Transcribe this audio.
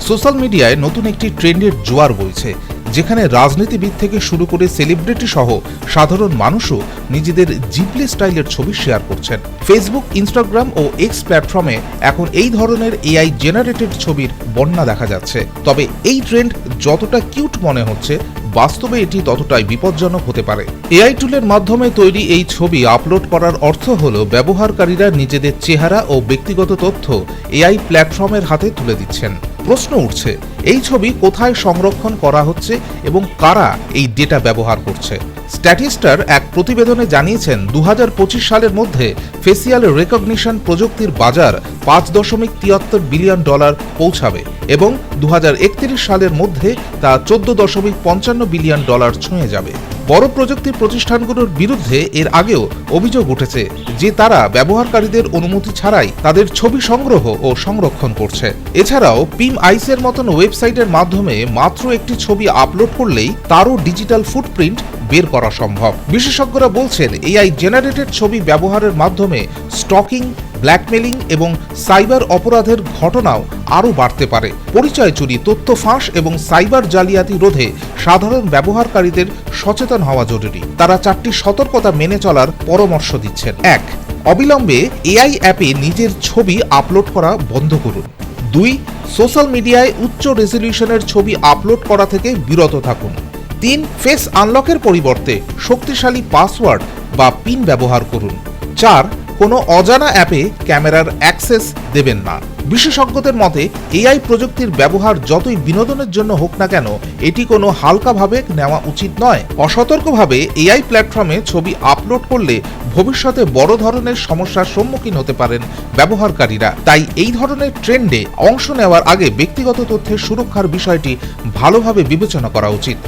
Social মিডিয়ায় নতুন একটি ট্রেন্ডের জোয়ার বইছে, যেখানে রাজনীতিবিদ থেকে শুরু করে সেলিব্রিটি সহ সাধারণ মানুষও নিজেদের জিপলি স্টাইলের ছবি শেয়ার করছেন। ফেসবুক, ইনস্টাগ্রাম ও এক্স প্ল্যাটফর্মে এখন এই ধরনের এআই জেনারেটেড ছবির বন্যা দেখা যাচ্ছে। তবে এই ট্রেন্ড যতটা কিউট মনে হচ্ছে, বাস্তবে এটি ততটাই বিপজ্জনক হতে পারে। এআই টুলের মাধ্যমে তৈরি এই ছবি আপলোড করার অর্থ হল ব্যবহারকারীরা নিজেদের চেহারা ও ব্যক্তিগত তথ্য এআই প্ল্যাটফর্মের হাতে তুলে দিচ্ছেন। প্রশ্ন উঠছে, এই ছবি কোথায় সংরক্ষণ করা হচ্ছে এবং কারা এই ডেটা ব্যবহার করছে? স্ট্যাটিস্টার এক প্রতিবেদনে জানিয়েছেন 2025 সালের মধ্যে ফেসিয়াল রেকগনিশন প্রযুক্তির বাজার $5.73 বিলিয়ন পৌঁছাবে এবং 2031 সালের মধ্যে তা $14.55 বিলিয়ন ছুঁয়ে যাবে। বড় প্রযুক্তির প্রতিষ্ঠানগুলোর বিরুদ্ধে এর আগেও অভিযোগ উঠেছে যে তারা ব্যবহারকারীদের অনুমতি ছাড়াই তাদের ছবি সংগ্রহ ও সংরক্ষণ করছে। এছাড়াও পিম আইসের মতন ওয়েবসাইটের মাধ্যমে মাত্র একটি ছবি আপলোড করলেই তারও ডিজিটাল ফুটপ্রিন্ট বের করা সম্ভব। বিশেষজ্ঞরা বলছেন, এআই জেনারেটেড ছবি ব্যবহারের মাধ্যমে স্টকিং, ব্ল্যাকমেলিং এবং সাইবার অপরাধের ঘটনাও আরও বাড়তে পারে। পরিচয় চুরি, তথ্য ফাঁস এবং সাইবার জালিয়াতি রোধে সাধারণ ব্যবহারকারীদের সচেতন হওয়া জরুরি। তারা 4টি সতর্কতা মেনে চলার পরামর্শ দিচ্ছেন। 1. অবিলম্বে এআই অ্যাপে নিজের ছবি আপলোড করা বন্ধ করুন। 2. সোশ্যাল মিডিয়ায় উচ্চ রেজলিউশনের ছবি আপলোড করা থেকে বিরত থাকুন। 3. ফেস আনলকের পরিবর্তে শক্তিশালী পাসওয়ার্ড বা পিন ব্যবহার করুন। 4. কোনো অজানা অ্যাপে ক্যামেরার অ্যাক্সেস দেবেন না। বিশেষজ্ঞদের মতে, এআই প্রযুক্তির ব্যবহার যতই বিনোদনের জন্য হোক না কেন, এটি কোনো হালকাভাবে নেওয়া উচিত নয়। অসতর্কভাবে এআই প্ল্যাটফর্মে ছবি আপলোড করলে ভবিষ্যতে বড় ধরনের সমস্যার সম্মুখীন হতে পারেন ব্যবহারকারীরা। তাই এই ধরনের ট্রেন্ডে অংশ নেওয়ার আগে ব্যক্তিগত তথ্যের সুরক্ষার বিষয়টি ভালোভাবে বিবেচনা করা উচিত।